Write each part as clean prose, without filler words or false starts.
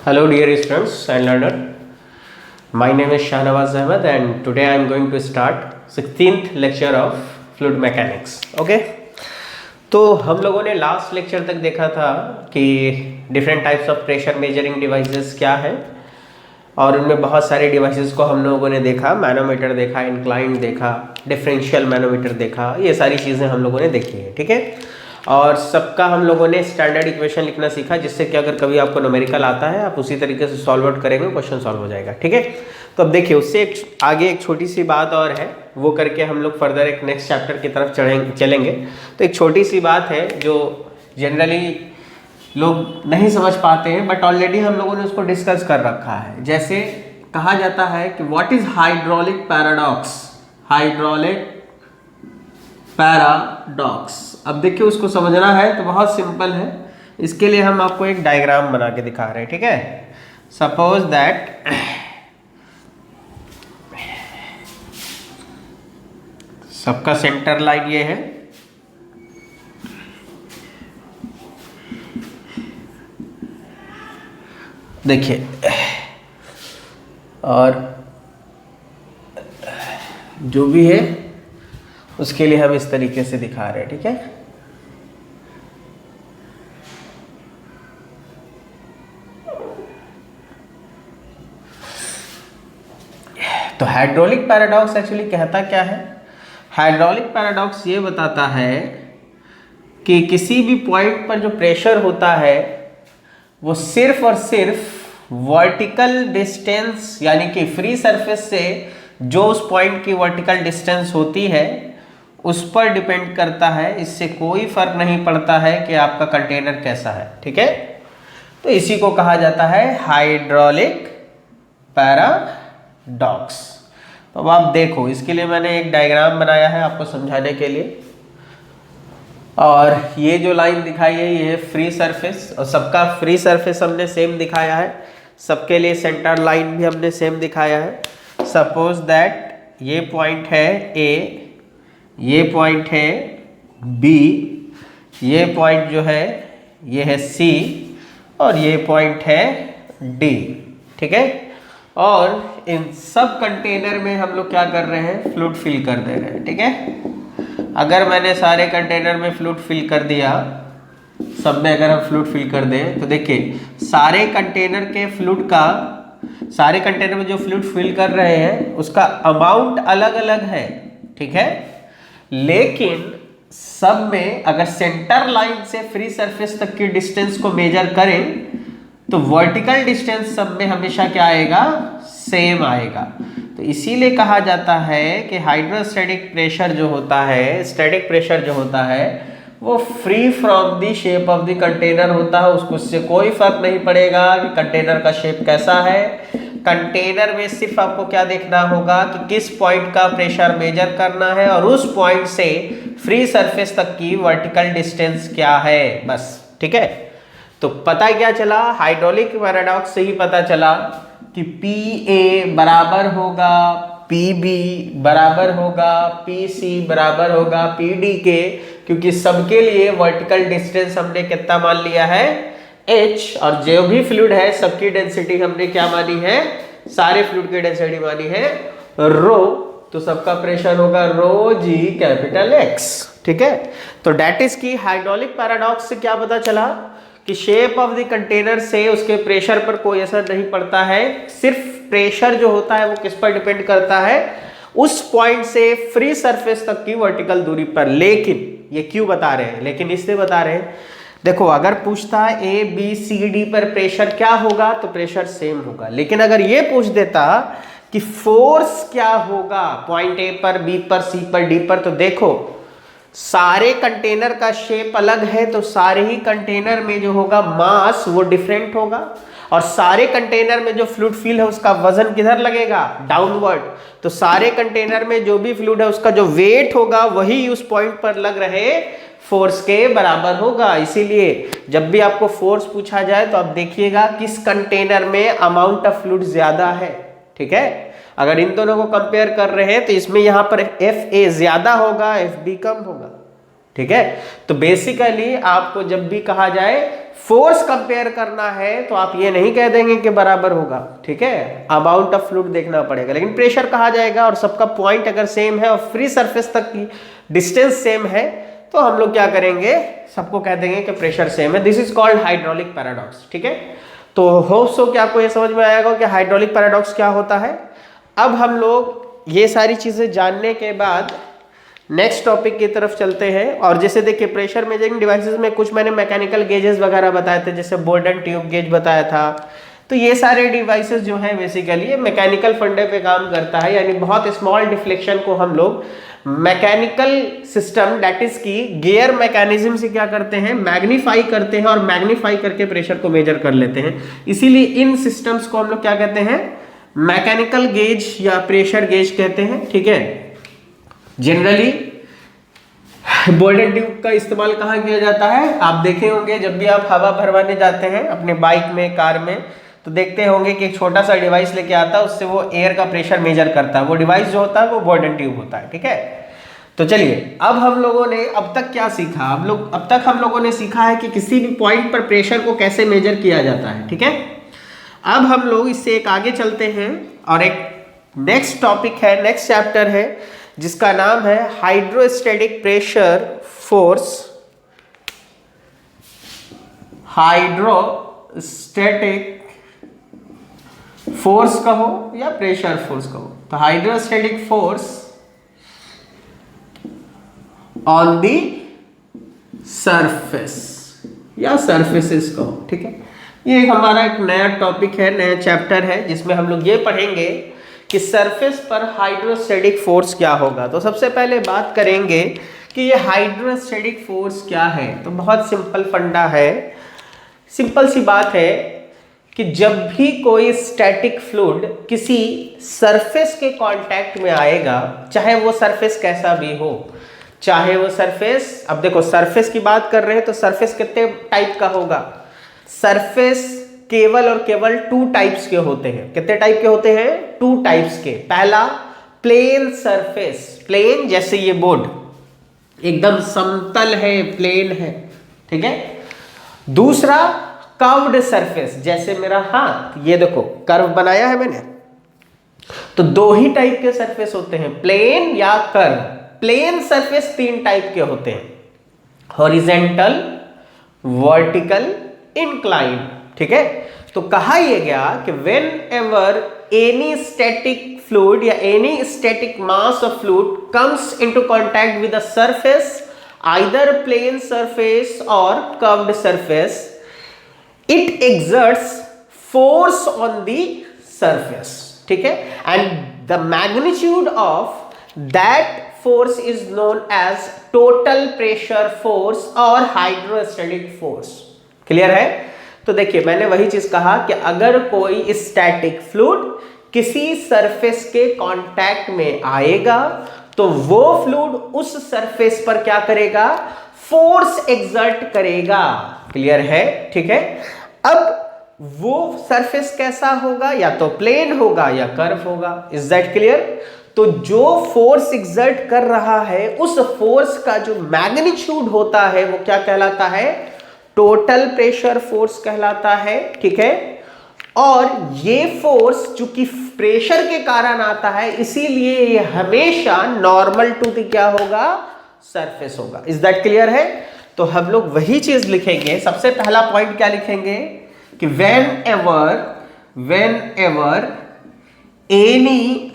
Hello dear students and learner. My name is Shahnawaz Ahmed and today I am going to start 16th lecture of fluid mechanics. Okay? तो हम लोगों ने last lecture तक देखा था कि different types of pressure measuring devices क्या है और उनमें बहुत सारे डिवाइसेस को हम लोगों ने देखा। मैनोमीटर देखा, इंक्लाइंड देखा, डिफरेंशियल मैनोमीटर देखा, ये सारी चीज़ें हम लोगों ने देखी है। ठीक है, और सबका हम लोगों ने स्टैंडर्ड इक्वेशन लिखना सीखा, जिससे कि अगर कभी आपको न्यूमेरिकल आता है आप उसी तरीके से सॉल्व आउट करेंगे, क्वेश्चन सॉल्व हो जाएगा। ठीक है, तो अब देखिए उससे आगे एक छोटी सी बात और है, वो करके हम लोग फर्दर एक नेक्स्ट चैप्टर की तरफ चलेंगे। तो एक छोटी सी बात है जो जनरली लोग नहीं समझ पाते हैं, बट ऑलरेडी हम लोगों ने उसको डिस्कस कर रखा है। जैसे कहा जाता है कि what is hydraulic paradox. Hydraulic paradox, अब देखिए उसको समझना है तो बहुत सिंपल है। इसके लिए हम आपको एक डायग्राम बना के दिखा रहे हैं। ठीक है, सपोज दैट सबका सेंटर लाइन ये है, देखिए, और जो भी है उसके लिए हम इस तरीके से दिखा रहे हैं। ठीक है, तो हाइड्रोलिक पैराडॉक्स एक्चुअली कहता क्या है? हाइड्रोलिक पैराडॉक्स ये बताता है कि किसी भी पॉइंट पर जो प्रेशर होता है वो सिर्फ और सिर्फ वर्टिकल डिस्टेंस, यानी कि फ्री सरफेस से जो उस पॉइंट की वर्टिकल डिस्टेंस होती है उस पर डिपेंड करता है। इससे कोई फर्क नहीं पड़ता है कि आपका कंटेनर कैसा है। ठीक है, तो इसी को कहा जाता है हाइड्रोलिक पैराडॉक्स। तो अब आप देखो, इसके लिए मैंने एक डायग्राम बनाया है आपको समझाने के लिए, और ये जो लाइन दिखाई है ये फ्री सरफेस, और सबका फ्री सरफेस हमने सेम दिखाया है, सबके लिए सेंटर लाइन भी हमने सेम दिखाया है। सपोज दैट ये पॉइंट है ए, ये पॉइंट है बी, ये पॉइंट जो है ये है सी, और ये पॉइंट है डी। ठीक है, और इन सब कंटेनर में हम लोग क्या कर रहे हैं? फ्लूइड फिल कर दे रहे हैं। ठीक है, अगर मैंने सारे कंटेनर में फ्लूइड फिल कर दिया, सब में अगर हम फ्लूइड फिल कर दें तो देखिए सारे कंटेनर के फ्लूइड का, सारे कंटेनर में जो फ्लूइड फिल कर रहे हैं उसका अमाउंट अलग अलग है। ठीक है, लेकिन सब में अगर सेंटर लाइन से फ्री सरफेस तक की डिस्टेंस को मेजर करें तो वर्टिकल डिस्टेंस सब में हमेशा क्या आएगा? सेम आएगा। तो इसीलिए कहा जाता है कि हाइड्रोस्टैटिक प्रेशर जो होता है, स्टैटिक प्रेशर जो होता है वो free from the shape of the container होता है। उसको उससे कोई फर्क नहीं पड़ेगा कि कंटेनर का शेप कैसा है। कंटेनर में सिर्फ आपको क्या देखना होगा कि किस पॉइंट का प्रेशर मेजर करना है और उस पॉइंट से फ्री सरफेस तक की वर्टिकल डिस्टेंस क्या है, बस। ठीक है, तो पता क्या चला? हाइड्रोलिक पैराडॉक्स से ही पता चला कि PA बराबर होगा PB बराबर होगा PC बराबर होगा PD के, क्योंकि सबके लिए वर्टिकल डिस्टेंस हमने कितना मान लिया है? H, और जो भी फ्लूइड है सबकी डेंसिटी हमने क्या मानी है? सारे फ्लूइड की डेंसिटी मानी है रो, तो सबका प्रेशर होगा रो G कैपिटल X। ठीक है, तो डेट इज की हाइड्रोलिक पैराडॉक्स से क्या पता चला कि शेप ऑफ द कंटेनर से उसके प्रेशर पर कोई असर नहीं पड़ता है। सिर्फ प्रेशर जो होता है वो किस पर डिपेंड करता है? उस पॉइंट से फ्री सरफेस तक की वर्टिकल दूरी पर। लेकिन ये क्यों बता रहे हैं? लेकिन इसलिए बता रहे हैं, देखो अगर पूछता है ABCD पर प्रेशर क्या होगा तो प्रेशर सेम होगा, लेकिन अगर ये पूछ देता कि फोर्स क्या होगा पॉइंट A पर, B पर, C पर, D पर, तो देखो सारे कंटेनर का शेप अलग है, तो सारे ही कंटेनर में जो होगा मास वो डिफरेंट होगा, और सारे कंटेनर में जो फ्लूइड फिल है उसका वजन किधर लगेगा? डाउनवर्ड। तो सारे कंटेनर में जो भी फ्लूइड है उसका जो वेट होगा वही उस पॉइंट पर लग रहे फोर्स के बराबर होगा। इसीलिए जब भी आपको फोर्स पूछा जाए तो आप देखिएगा किस कंटेनर में अमाउंट ऑफ फ्लूइड ज्यादा है। ठीक है, अगर इन दोनों को कंपेयर कर रहे हैं तो इसमें यहां पर FA ज्यादा होगा, FB कम होगा। ठीक है, तो बेसिकली आपको जब भी कहा जाए फोर्स कंपेयर करना है तो आप ये नहीं कह देंगे कि बराबर होगा, ठीक है, अमाउंट ऑफ फ्लूइड देखना पड़ेगा, लेकिन प्रेशर कहा जाएगा और सबका पॉइंट अगर सेम है और फ्री सरफेस तक की डिस्टेंस सेम है तो हम लोग क्या करेंगे, सबको कह देंगे कि प्रेशर सेम है। This is called hydraulic paradox, ठीक है। तो होप सो कि आपको ये समझ में आएगा कि हाइड्रोलिक पैराडॉक्स क्या होता है। अब हम लोग ये सारी चीजें जानने के बाद नेक्स्ट टॉपिक की तरफ चलते हैं। और जैसे देखिए प्रेशर मेजरिंग डिवाइसेस में कुछ मैंने मैकेनिकल गेजेस वगैरह बताए थे, जैसे बोल्डन ट्यूब गेज बताया था। तो ये सारे डिवाइसेस जो है बेसिकली ये मैकेनिकल फंडे पे काम करता है, यानी बहुत स्मॉल डिफ्लेक्शन को हम लोग मैकेनिकल सिस्टम दैट इज की गियर मैकेनिज्म से क्या करते हैं, मैग्नीफाई करते हैं और मैग्नीफाई करके प्रेशर को मेजर कर लेते हैं। इसीलिए इन सिस्टम्स को हम लोग क्या कहते हैं, मैकेनिकल गेज या प्रेशर गेज कहते हैं, ठीक है। जनरली बोल्डन ट्यूब का इस्तेमाल कहाँ किया जाता है, आप देखे होंगे जब भी आप हवा भरवाने जाते हैं अपने बाइक में, कार में, तो देखते होंगे कि एक छोटा सा डिवाइस लेके आता है, उससे वो एयर का प्रेशर मेजर करता है। वो डिवाइस जो होता है वो बोल्डन ट्यूब होता है, ठीक है। तो चलिए अब हम लोगों ने अब तक क्या सीखा, अब तक हम लोगों ने सीखा है कि किसी भी पॉइंट पर प्रेशर को कैसे मेजर किया जाता है, ठीक है। अब हम लोग इससे एक आगे चलते हैं और एक नेक्स्ट टॉपिक है, नेक्स्ट चैप्टर है जिसका नाम है hydrostatic pressure force. Hydrostatic force कहो या प्रेशर फोर्स कहो, तो hydrostatic force on the surface या सरफेसेस कहो, ठीक है। ये हमारा एक नया टॉपिक है, नया चैप्टर है जिसमें हम लोग ये पढ़ेंगे कि सरफेस पर हाइड्रोस्टैटिक फोर्स क्या होगा। तो सबसे पहले बात करेंगे कि ये हाइड्रोस्टैटिक फोर्स क्या है। तो बहुत सिंपल फंडा है, सिंपल सी बात है कि जब भी कोई स्टैटिक फ्लूइड किसी सरफेस के कांटेक्ट में आएगा, चाहे वो सरफेस कैसा भी हो, चाहे वो सरफेस, अब देखो सरफेस की बात कर रहे हैं तो सरफेस कितने टाइप का होगा, सरफेस केवल और केवल 2 टाइप्स के होते हैं। कितने टाइप के होते हैं, 2 टाइप्स के। पहला प्लेन सरफेस, प्लेन जैसे ये बोर्ड एकदम समतल है, प्लेन है, ठीक है। दूसरा कर्व्ड सरफेस, जैसे मेरा हाथ, ये देखो कर्व बनाया है मैंने। तो 2 ही टाइप के सरफेस होते हैं, प्लेन या कर्व। प्लेन सरफेस 3 टाइप के होते हैं, हॉरिजेंटल, वर्टिकल, इंक्लाइन, ठीक है। तो कहा यह गया कि whenever any static fluid या any static mass of fluid comes into contact with the surface, either plain surface और curved surface, it exerts force on the surface, ठीक है। And the magnitude of that force is known as total pressure force और hydrostatic force. Clear है। तो देखिए मैंने वही चीज कहा कि अगर कोई स्टैटिक फ्लूइड किसी सरफेस के कांटेक्ट में आएगा तो वो फ्लूइड उस सरफेस पर क्या करेगा, फोर्स एक्सर्ट करेगा। क्लियर है, ठीक है। अब वो सरफेस कैसा होगा, या तो प्लेन होगा या कर्व होगा। Is that clear. तो जो फोर्स एक्सर्ट कर रहा है उस फोर्स का जो मैग्नीट्यूड होता है वो क्या कहलाता है, टोटल प्रेशर फोर्स कहलाता है, ठीक है। और ये फोर्स चूंकि प्रेशर के कारण आता है इसीलिए ये हमेशा नॉर्मल टू द क्या होगा, सरफेस होगा। इज दैट क्लियर है। तो हम लोग वही चीज लिखेंगे। सबसे पहला पॉइंट क्या लिखेंगे कि whenever any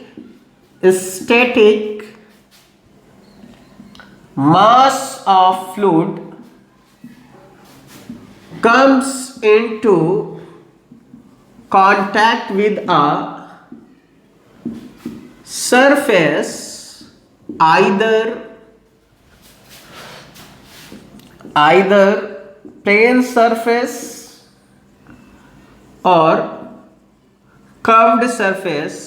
static mass of fluid comes into contact with a surface, either plane surface or curved surface,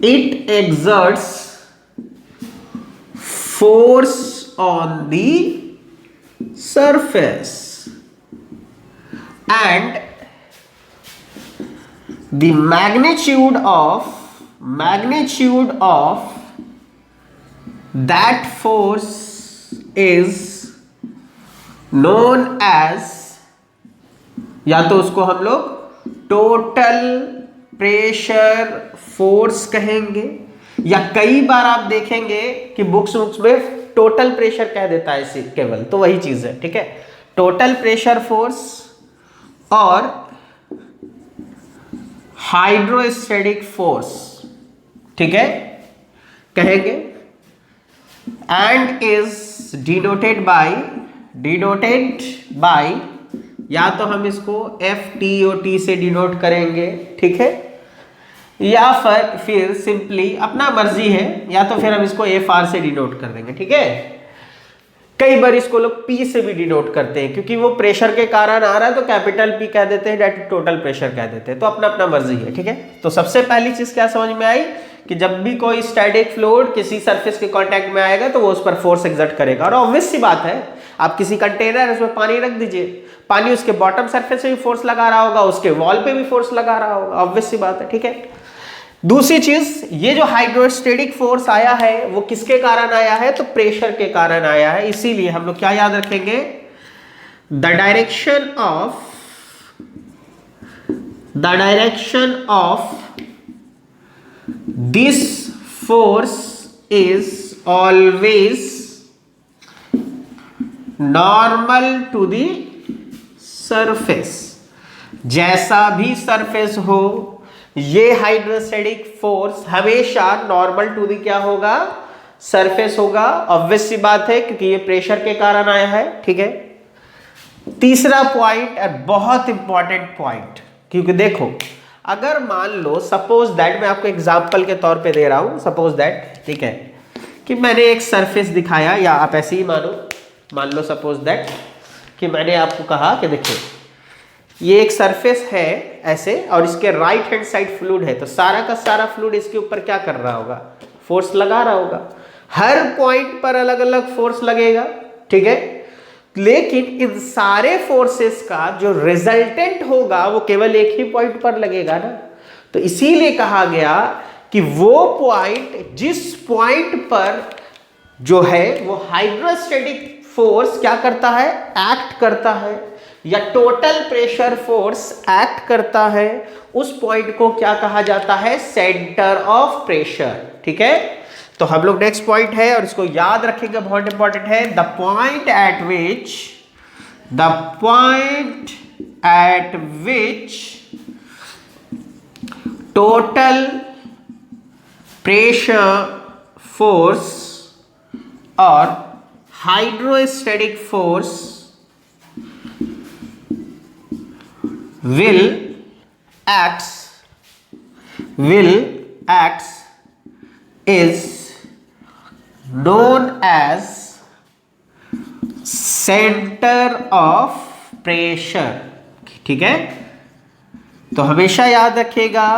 it exerts force on the surface and the magnitude of that force is known as, या तो उसको हम लोग total pressure force कहेंगे, या कई बार आप देखेंगे कि बुक्स में टोटल प्रेशर कह देता है इसे केवल, तो वही चीज है, ठीक है। टोटल प्रेशर फोर्स और हाइड्रोस्टैटिक फोर्स, ठीक है, कहेंगे। एंड इज डिनोटेड बाय, या तो हम इसको FTOT से डिनोट करेंगे, ठीक है, या फिर सिंपली अपना मर्जी है, या तो फिर हम इसको FR से डिनोट कर देंगे, ठीक है। कई बार इसको लोग P से भी डिनोट करते हैं, क्योंकि वो प्रेशर के कारण आ रहा है तो कैपिटल P कह देते हैं, डेट टोटल प्रेशर कह देते हैं, तो अपना अपना मर्जी है, ठीक है। तो सबसे पहली चीज क्या समझ में आई कि जब भी कोई स्टैटिक फ्लूइड किसी सरफेस के कांटेक्ट में आएगा तो वो उस पर फोर्स एक्सर्ट करेगा। और ऑब्वियस सी बात है, आप किसी कंटेनर उसमें पानी रख दीजिए, पानी उसके बॉटम सरफेस से भी फोर्स लगा रहा होगा, उसके वॉल पे भी फोर्स लगा रहा होगा, ऑब्वियस सी बात है, ठीक है। दूसरी चीज, ये जो हाइड्रोस्टैटिक फोर्स आया है वो किसके कारण आया है, तो प्रेशर के कारण आया है। इसीलिए हम लोग क्या याद रखेंगे, the direction of this force is always normal to the surface. जैसा भी सरफेस हो, ये हाइड्रोस्टैटिक फोर्स हमेशा नॉर्मल टू दी क्या होगा, सरफेस होगा। ऑब्वियस सी बात है, क्योंकि ये प्रेशर के कारण आया है, ठीक है। तीसरा पॉइंट, और बहुत इंपॉर्टेंट पॉइंट, क्योंकि देखो अगर मान लो सपोज दैट, मैं आपको एग्जांपल के तौर पे दे रहा हूं, सपोज दैट, ठीक है, कि मैंने एक सरफेस दिखाया, या आप ऐसे ही मान लो सपोज दैट कि मैंने आपको कहा कि देखिए ये एक सरफेस है ऐसे, और इसके राइट हैंड साइड फ्लूइड है, तो सारा का सारा फ्लूइड इसके ऊपर क्या कर रहा होगा, फोर्स लगा रहा होगा। हर पॉइंट पर अलग अलग फोर्स लगेगा, ठीक है, लेकिन इन सारे फोर्सेस का जो रिजल्टेंट होगा वो केवल एक ही पॉइंट पर लगेगा ना। तो इसीलिए कहा गया कि वो पॉइंट, जिस पॉइंट पर जो है वो हाइड्रोस्टैटिक फोर्स क्या करता है, एक्ट करता है, या टोटल प्रेशर फोर्स एक्ट करता है, उस पॉइंट को क्या कहा जाता है, सेंटर ऑफ प्रेशर, ठीक है। तो हम लोग नेक्स्ट पॉइंट है, और इसको याद रखेंगे, बहुत इंपॉर्टेंट है, the point at which total pressure force और hydrostatic force will acts is known as center of pressure, ठीक है। तो हमेशा याद रखिएगा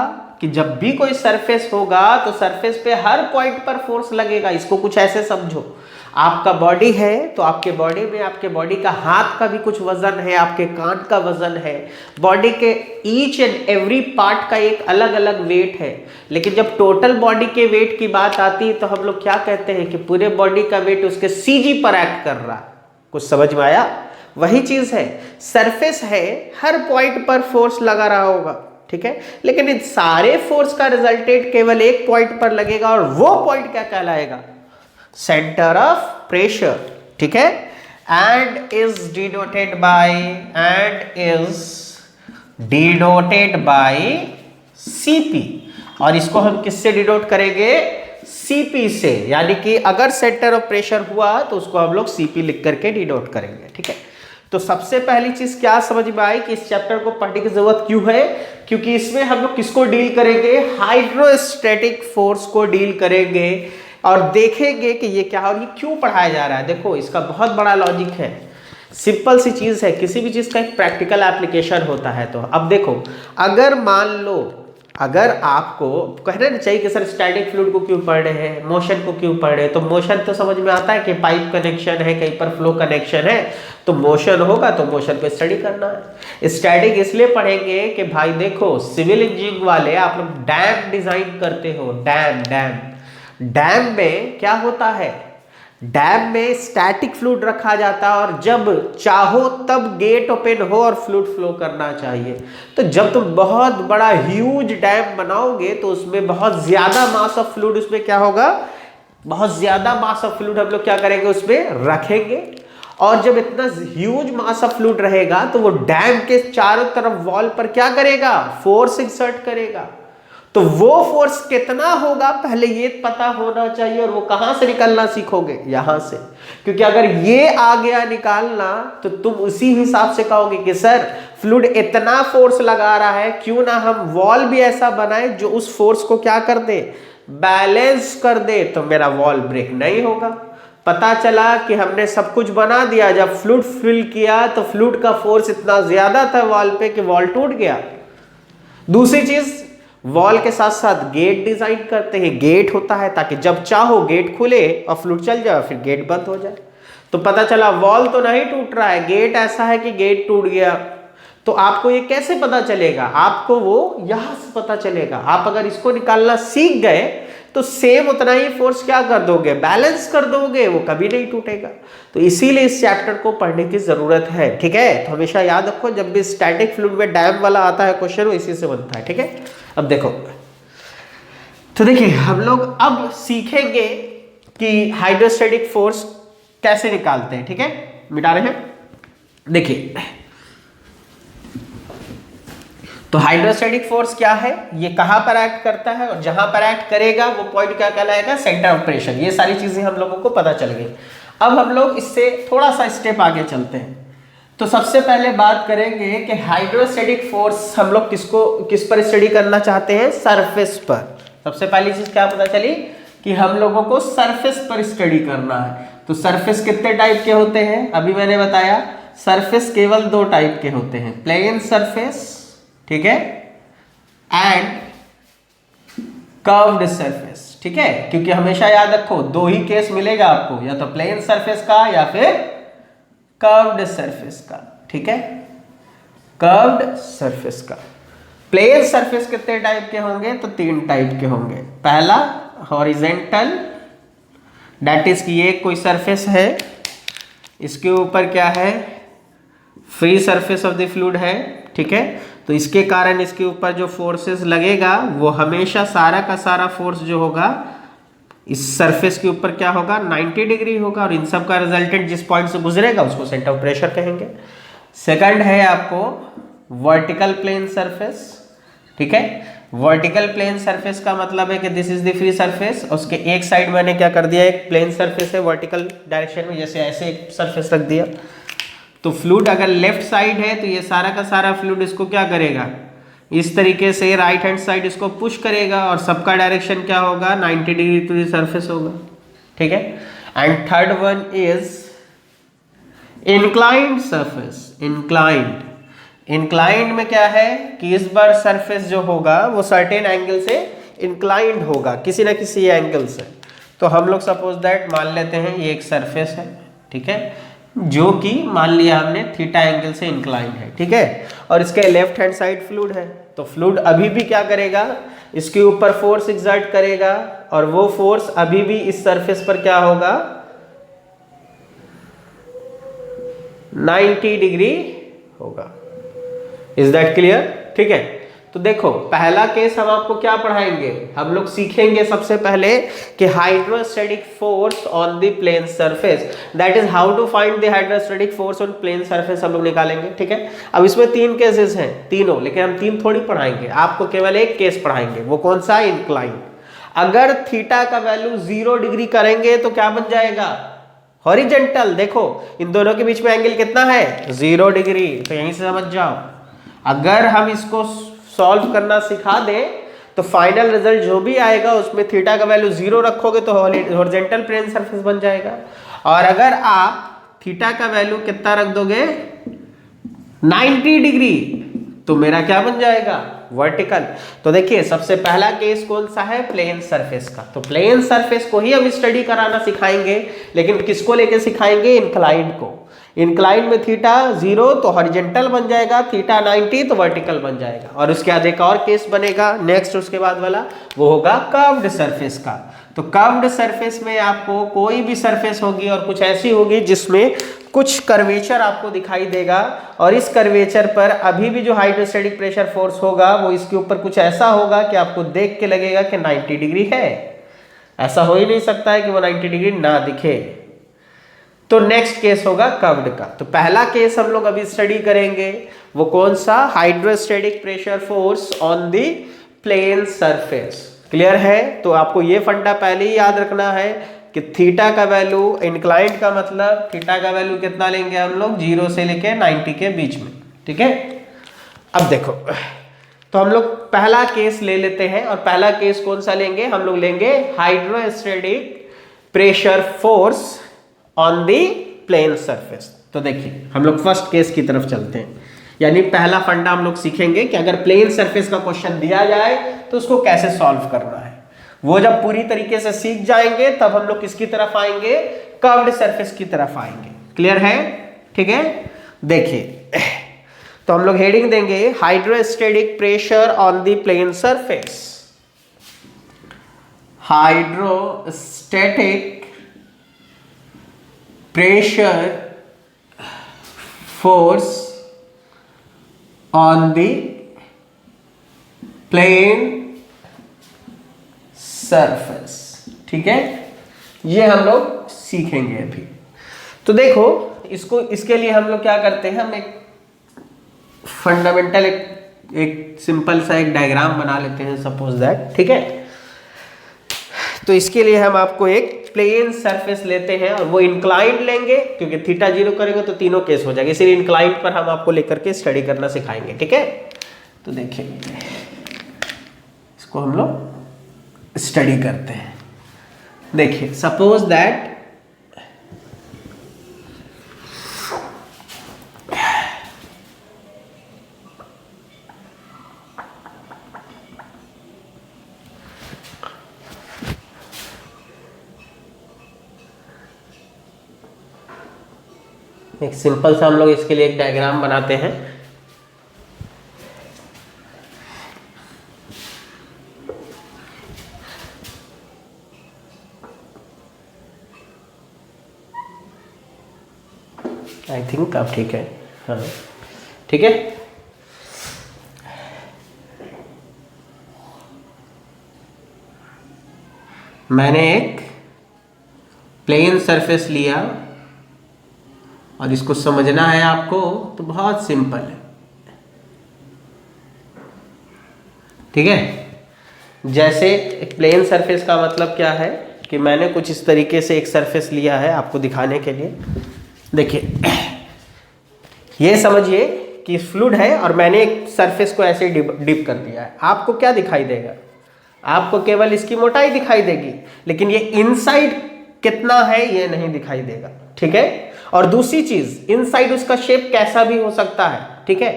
कि जब भी कोई सरफेस होगा तो सरफेस पे हर पॉइंट पर फोर्स लगेगा। इसको कुछ ऐसे समझो, आपका बॉडी है तो आपके बॉडी में, आपके बॉडी का हाथ का भी कुछ वजन है, आपके कान का वजन है, बॉडी के ईच एंड एवरी पार्ट का एक अलग अलग वेट है। लेकिन जब टोटल बॉडी के वेट की बात आती है तो हम लोग क्या कहते हैं कि पूरे बॉडी का वेट उसके CG पर एक्ट कर रहा है। कुछ समझ में आया? वही चीज है, सरफेस है, हर पॉइंट पर फोर्स लगा रहा होगा, ठीक है, लेकिन इन सारे फोर्स का रिजल्टेंट केवल एक पॉइंट पर लगेगा, और वो पॉइंट क्या कहलाएगा, सेंटर ऑफ प्रेशर, ठीक है। And is denoted by CP, और इसको हम किससे डिनोट करेंगे, CP से, यानी कि अगर सेंटर ऑफ प्रेशर हुआ तो उसको हम लोग CP लिख करके डिनोट करेंगे, ठीक है। तो सबसे पहली चीज क्या समझ में आई कि इस चैप्टर को पढ़ने की जरूरत क्यों है, क्योंकि इसमें हम लोग किसको डील करेंगे, हाइड्रोस्टैटिक फोर्स को डील करेंगे, और देखेंगे कि ये क्या और ये क्यों पढ़ाया जा रहा है। देखो इसका बहुत बड़ा लॉजिक है, सिंपल सी चीज है, किसी भी चीज का एक प्रैक्टिकल एप्लीकेशन होता है। तो अब देखो, अगर मान लो, अगर आपको कहना नहीं चाहिए कि सर स्टैटिक फ्लूइड को क्यों पढ़ रहे हैं, मोशन को क्यों पढ़ रहे हैं, तो मोशन तो समझ में आता है कि पाइप कनेक्शन है, कहीं पर फ्लो कनेक्शन है, तो मोशन होगा तो मोशन पे स्टडी करना है। स्टैटिक इसलिए पढ़ेंगे कि भाई देखो सिविल इंजीनियरिंग वाले आप लोग डैम डिजाइन करते हो, डैम में क्या होता है, डैम में स्टैटिक फ्लूइड रखा जाता है और जब चाहो तब गेट ओपन हो और फ्लूइड फ्लो करना चाहिए। तो जब तुम बहुत बड़ा ह्यूज डैम बनाओगे तो उसमें बहुत ज्यादा मास ऑफ फ्लूइड, उसमें क्या होगा, बहुत ज्यादा मास ऑफ फ्लूइड हम लोग क्या करेंगे उसमें रखेंगे। और जब इतना ह्यूज मास ऑफ फ्लूइड रहेगा तो वो डैम के चारों तरफ वॉल पर क्या करेगा, फोर्स एक्सर्ट करेगा। तो वो फोर्स कितना होगा पहले ये पता होना चाहिए। और वो कहां से निकलना सीखोगे, यहां से, क्योंकि अगर ये आ गया निकालना तो तुम उसी हिसाब से कहोगे कि सर फ्लूइड इतना फोर्स लगा रहा है, क्यों ना हम वॉल भी ऐसा बनाए जो उस फोर्स को क्या कर दे, बैलेंस कर दे, तो मेरा वॉल ब्रेक नहीं होगा। पता चला कि हमने सब कुछ बना दिया, जब फ्लूइड फिल किया तो फ्लूइड का फोर्स इतना ज्यादा था वॉल पे कि वॉल टूट गया। दूसरी चीज, वॉल के साथ साथ गेट डिजाइन करते हैं। गेट होता है ताकि जब चाहो गेट खुले और फ्लूइड चल जाए, फिर गेट बंद हो जाए। तो पता चला वॉल तो नहीं टूट रहा है, गेट ऐसा है कि गेट टूट गया। तो आपको ये कैसे पता चलेगा, आपको वो यहां से पता चलेगा। आप अगर इसको निकालना सीख गए तो सेम उतना ही फोर्स क्या कर दोगे, बैलेंस कर दोगे, वो कभी नहीं टूटेगा। तो इसीलिए इस चैप्टर को पढ़ने की जरूरत है, ठीक है। तो हमेशा याद रखो, जब भी स्टैटिक फ्लूइड में डैम वाला आता है क्वेश्चन, वो इसी से बनता है, ठीक है। अब देखो, तो देखिए हम लोग अब सीखेंगे कि हाइड्रोस्टैटिक फोर्स कैसे निकालते हैं, ठीक है। मिटा रहे हैं, देखिए तो हाइड्रोस्टैटिक फोर्स क्या है, ये कहां पर एक्ट करता है, और जहां पर एक्ट करेगा वो पॉइंट क्या कहलाएगा, सेंटर ऑफ प्रेशर। ये सारी चीजें हम लोगों को पता चल गई। अब हम लोग इससे थोड़ा सा स्टेप आगे चलते हैं। तो सबसे पहले बात करेंगे कि हाइड्रोस्टैटिक फोर्स हम लोग किस पर स्टडी करना चाहते हैं, सरफेस पर। सबसे पहली चीज क्या पता चली कि हम लोगों को सरफेस पर स्टडी करना है। तो सरफेस कितने टाइप के होते हैं, अभी मैंने बताया सरफेस केवल 2 टाइप के होते हैं, प्लेन सरफेस, ठीक है, एंड कर्व्ड सरफेस, ठीक है। क्योंकि हमेशा याद रखो 2 ही केस मिलेगा आपको, या तो प्लेन सरफेस का या फिर कर्व्ड सरफेस का, ठीक है, कर्व्ड सरफेस का। प्लेन सरफेस कितने टाइप के होंगे, तो 3 टाइप के होंगे। पहला हॉरिजेंटल, दैट इज कि ये कोई सरफेस है, इसके ऊपर क्या है, free surface of the fluid है, ठीक है। तो इसके कारण इसके ऊपर जो फोर्सेस लगेगा वो हमेशा सारा का सारा फोर्स जो होगा इस सरफेस के ऊपर क्या होगा, 90 डिग्री होगा। और इन सब का रिजल्टेंट जिस पॉइंट से गुजरेगा उसको सेंटर ऑफ प्रेशर कहेंगे। सेकंड है आपको वर्टिकल प्लेन सरफेस, ठीक है। वर्टिकल प्लेन सरफेस का मतलब है कि this is the free surface, उसके एक साइड मैंने क्या कर दिया, एक प्लेन सरफेस है वर्टिकल डायरेक्शन में, जैसे ऐसे एक सरफेस रख दिया। तो फ्लूइड अगर लेफ्ट साइड है तो ये सारा का सारा फ्लूइड इसको क्या करेगा, इस तरीके से राइट हैंड साइड इसको पुश करेगा, और सबका डायरेक्शन क्या होगा, 90 डिग्री टू द सरफेस होगा, ठीक है। And third one is inclined surface. Inclined में क्या है कि इस बार सरफेस जो होगा वो सर्टेन एंगल से इंक्लाइंड होगा, किसी ना किसी एंगल से। तो हम लोग सपोज दैट मान लेते हैं ये एक सरफेस है, ठीक है, जो कि मान लिया हमने थीटा एंगल से इंक्लाइंड है, ठीक है। और इसके लेफ्ट हैंड साइड फ्लूइड है, तो फ्लूइड अभी भी क्या करेगा, इसके ऊपर फोर्स एक्सर्ट करेगा, और वो फोर्स अभी भी इस सरफेस पर क्या होगा, 90 डिग्री होगा। इज दैट क्लियर, ठीक है। तो देखो पहला केस हम आपको क्या पढ़ाएंगे, हम लोग सीखेंगे सबसे पहले कि hydrostatic force on the plane surface, that is how to find the hydrostatic force on plane surface हम लोग निकालेंगे, ठीक है। अब इसमें 3 केसेस हैं, तीनों, लेकिन हम 3 थोड़ी पढ़ाएंगे, आपको केवल एक केस पढ़ाएंगे। वो कौन सा, इंक्लाइन। अगर थीटा का वैल्यू 0 डिग्री करेंगे तो क्या बन जाएगा, हॉरिजेंटल। देखो इन दोनों के बीच में एंगल कितना है, 0 डिग्री, तो यहीं से समझ जाओ। अगर हम इसको सॉल्व करना सिखा दें तो फाइनल रिजल्ट जो भी आएगा उसमें थीटा का वैल्यू 0 रखोगे तो हॉरिजॉन्टल प्लेन सरफेस बन जाएगा। और अगर आप थीटा का वैल्यू कितना रख दोगे, 90 डिग्री, तो मेरा क्या बन जाएगा, वर्टिकल। तो देखिए सबसे पहला केस कौन सा है, प्लेन सरफेस का। तो प्लेन सरफेस को ही हम स्टडी कराना सिखाएंगे, लेकिन किसको लेके सिखाएंगे, इंक्लाइंड को। इंक्लाइंड में थीटा 0 तो हॉरिजॉन्टल बन जाएगा, थीटा 90 तो वर्टिकल बन जाएगा। और उसके बाद एक और केस बनेगा नेक्स्ट, उसके बाद वाला वो होगा कर्व्ड सरफेस का। तो कर्व्ड सरफेस में आपको कोई भी सरफेस होगी और कुछ ऐसी होगी जिसमें कुछ कर्वेचर आपको दिखाई देगा, और इस कर्वेचर पर अभी भी जो हाइड्रोस्टैटिक प्रेशर फोर्स होगा वो इसके ऊपर कुछ ऐसा होगा कि आपको देख के लगेगा कि 90 डिग्री है। ऐसा हो ही नहीं सकता है कि वो 90 डिग्री ना दिखे। तो नेक्स्ट केस होगा कर्व्ड का। तो पहला केस हम लोग अभी स्टडी करेंगे, वो कौन सा? Hydrostatic pressure force on the plane surface. Clear है? तो आपको ये फंडा पहले ही याद रखना है कि थीटा का वैल्यू, इंक्लाइंड का मतलब थीटा का वैल्यू कितना लेंगे हम लोग? 0 से लेके 90 के बीच में। ठीक है, अब देखो, तो हम लोग पहला केस ले लेते हैं, और पहला केस कौन सा लेंगे? हम लोग लेंगे hydrostatic pressure force on the plane surface. तो देखिए हम लोग फर्स्ट केस की तरफ चलते हैं, यानी पहला फंडा हम लोग सीखेंगे कि अगर प्लेन सरफेस का क्वेश्चन दिया जाए तो उसको कैसे सॉल्व करना है। वो जब पूरी तरीके से सीख जाएंगे तब हम लोग किसकी तरफ आएंगे? कर्व्ड सरफेस की तरफ आएंगे। क्लियर है? ठीक है, देखिए, तो हम लोग हेडिंग देंगे hydrostatic pressure on the plane surface. Hydrostatic pressure force on the plane surface. ठीक है, ये हम लोग सीखेंगे अभी। तो देखो, इसके लिए हम लोग क्या करते हैं, हम एक फंडामेंटल एक सिंपल सा एक डायग्राम बना लेते हैं, सपोज दैट। ठीक है, तो इसके लिए हम आपको एक प्लेन सरफेस लेते हैं और वो इंक्लाइंड लेंगे, क्योंकि थीटा 0 करेंगे तो तीनों केस हो जाएगा, इसीलिए इंक्लाइंड पर हम आपको लेकर के स्टडी करना सिखाएंगे। ठीक है, तो देखिए इसको हम लोग स्टडी करते हैं। देखिए सपोज दैट एक सिंपल सा हम लोग इसके लिए एक डायग्राम बनाते हैं। आई थिंक अब ठीक है। हाँ ठीक है, मैंने एक प्लेन सरफेस लिया और इसको समझना है आपको, तो बहुत सिंपल है। ठीक है, जैसे एक प्लेन सरफेस का मतलब क्या है कि मैंने कुछ इस तरीके से एक सरफेस लिया है आपको दिखाने के लिए। देखिए ये समझिए कि फ्लूइड है और मैंने एक सरफेस को ऐसे डिप कर दिया है। आपको क्या दिखाई देगा? आपको केवल इसकी मोटाई दिखाई देगी, लेकिन ये इनसाइड कितना है ये नहीं दिखाई देगा। ठीक है, और दूसरी चीज, इनसाइड उसका शेप कैसा भी हो सकता है। ठीक है,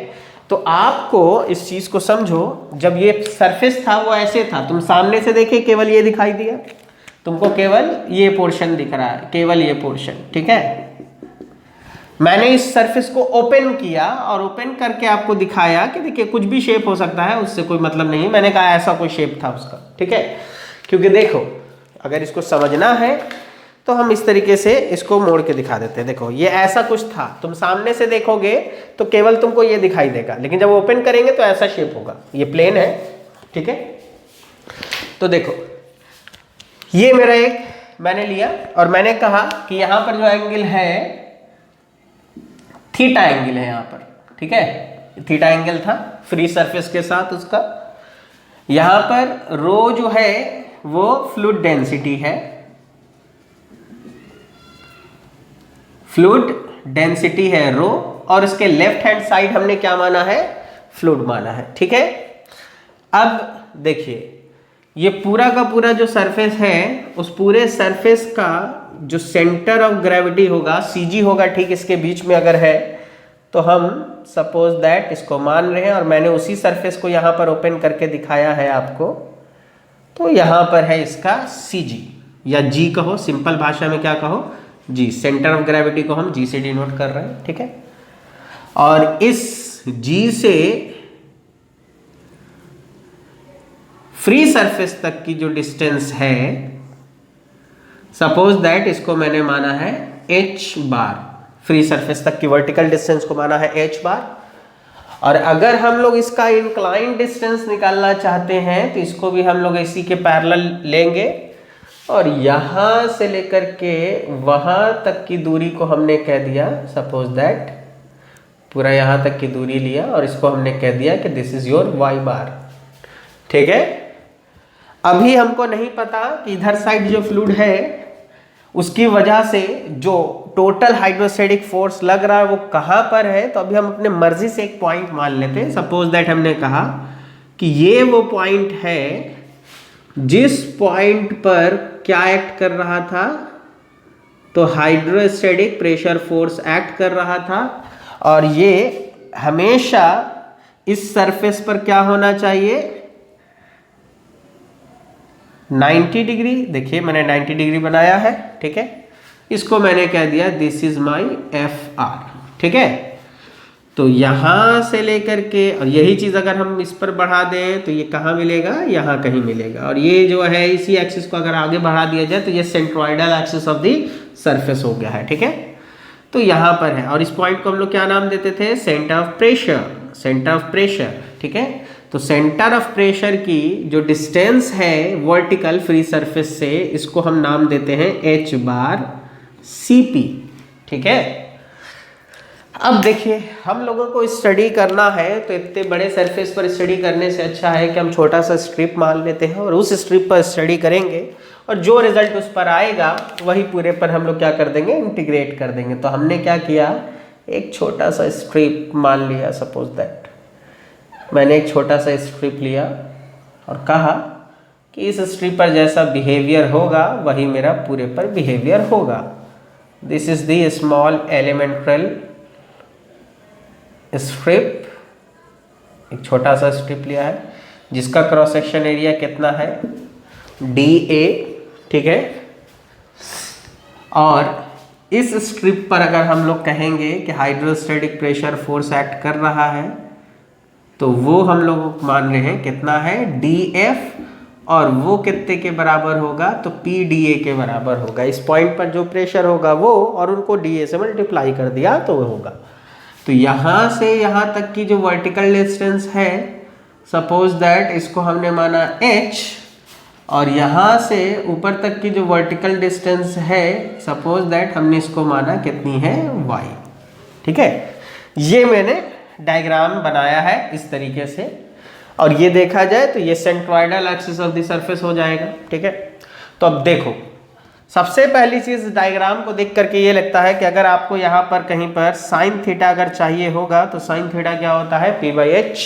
तो आपको इस चीज को समझो, जब ये सरफेस था वो ऐसे था, तुम सामने से देखे केवल ये दिखाई दिया, तुमको केवल ये पोर्शन दिख रहा है, केवल ये पोर्शन। ठीक है, मैंने इस सरफेस को ओपन किया और ओपन करके आपको दिखाया कि देखिए कुछ भी शेप हो सकता है, उससे कोई मतलब नहीं। मैंने कहा ऐसा कोई शेप था उसका। ठीक है, क्योंकि देखो अगर इसको समझना है तो हम इस तरीके से इसको मोड़ के दिखा देते हैं। देखो ये ऐसा कुछ था, तुम सामने से देखोगे तो केवल तुमको ये दिखाई देगा, लेकिन जब ओपन करेंगे तो ऐसा शेप होगा। ये प्लेन है। ठीक है, तो देखो ये मेरा एक मैंने लिया और मैंने कहा कि यहां पर जो एंगल है थीटा एंगल है यहां पर। ठीक है, थीटा एंगल था फ्री सरफेस के साथ उसका। यहां पर रो जो है वो फ्लूइड डेंसिटी है, फ्लूइड डेंसिटी है रो, और इसके लेफ्ट हैंड साइड हमने क्या माना है? फ्लूइड माना है। ठीक है, अब देखिए ये पूरा का पूरा जो सरफेस है, उस पूरे सरफेस का जो सेंटर ऑफ ग्रेविटी होगा सीजी होगा, ठीक इसके बीच में अगर है तो हम सपोज दैट इसको मान रहे हैं, और मैंने उसी सरफेस को यहाँ पर ओपन करके दिखाया है आपको। तो यहाँ पर है इसका सीजी, या जी कहो, सिंपल भाषा में क्या कहो? जी। सेंटर ऑफ ग्रेविटी को हम जी से डिनोट कर रहे हैं। ठीक है, और इस जी से फ्री सरफेस तक की जो डिस्टेंस है सपोज दैट इसको मैंने माना है h बार, फ्री सरफेस तक की वर्टिकल डिस्टेंस को माना है h बार। और अगर हम लोग इसका इंक्लाइन डिस्टेंस निकालना चाहते हैं तो इसको भी हम लोग इसी के पैरेलल लेंगे और यहां से लेकर के वहां तक की दूरी को हमने कह दिया, सपोज दैट पूरा यहां तक की दूरी लिया और इसको हमने कह दिया कि दिस इज योर y बार। ठीक है, अभी हमको नहीं पता कि इधर साइड जो फ्लूइड है उसकी वजह से जो टोटल हाइड्रोस्टैटिक फोर्स लग रहा है वो कहां पर है। तो अभी हम अपने मर्जी से एक पॉइंट मान लेते हैं। सपोज दैट हमने कहा कि ये वो पॉइंट है जिस पॉइंट पर क्या एक्ट कर रहा था, तो हाइड्रोस्टैटिक प्रेशर फोर्स एक्ट कर रहा था। और ये हमेशा इस सरफेस पर क्या होना चाहिए, 90 डिग्री। देखिए मैंने 90 डिग्री बनाया है। ठीक है, इसको मैंने कह दिया this is my F R. ठीक है, तो यहां से लेकर के, और यही चीज अगर हम इस पर बढ़ा दें तो ये कहाँ मिलेगा, यहाँ कहीं मिलेगा। और ये जो है इसी एक्सिस को अगर आगे बढ़ा दिया जाए तो ये centroidal axis of the surface हो गया है। ठीक है, तो यहाँ पर है और इस पॉइंट को हम लोग क्या नाम देते थे, centre of pressure, centre of pressure. ठीक है, तो सेंटर ऑफ प्रेशर की जो डिस्टेंस है वर्टिकल फ्री सरफेस से, इसको हम नाम देते हैं h बार Cp। ठीक है, अब देखिए हम लोगों को स्टडी करना है तो इतने बड़े सरफेस पर स्टडी करने से अच्छा है कि हम छोटा सा स्ट्रिप मान लेते हैं और उस स्ट्रिप पर स्टडी करेंगे और जो रिजल्ट उस पर आएगा वही पूरे पर हम लोग क्या कर देंगे, इंटीग्रेट कर देंगे। तो हमने क्या किया, एक छोटा सा स्ट्रिप मान लिया। सपोज दैट मैंने एक छोटा सा स्ट्रिप लिया और कहा कि इस स्ट्रिप पर जैसा बिहेवियर होगा वही मेरा पूरे पर बिहेवियर होगा। This is the small elemental strip, एक छोटा सा स्ट्रिप लिया है जिसका क्रॉस सेक्शन एरिया कितना है, DA। ठीक है, और इस स्ट्रिप पर अगर हम लोग कहेंगे कि हाइड्रोस्टैटिक प्रेशर फोर्स एक्ट कर रहा है तो वो हम लोग मान रहे हैं कितना है, DF, और वो कितने के बराबर होगा, तो PDA के बराबर होगा। इस पॉइंट पर जो प्रेशर होगा वो, और उनको DA से मल्टीप्लाई कर दिया तो वो होगा। तो यहाँ से यहाँ तक की जो वर्टिकल डिस्टेंस है, सपोज दैट इसको हमने माना h, और यहाँ से ऊपर तक की जो वर्टिकल डिस्टेंस है, सपोज दैट हमने इसको माना कितनी है, y। ठीक है, ये मैंने डायग्राम बनाया है इस तरीके से, और ये देखा जाए तो ये centroidal axis of the surface हो जाएगा। ठीक है, तो अब देखो सबसे पहली चीज डायग्राम को देख करके ये लगता है कि अगर आपको यहाँ पर कहीं पर साइन थीटा अगर चाहिए होगा तो साइन थीटा क्या होता है, P/H।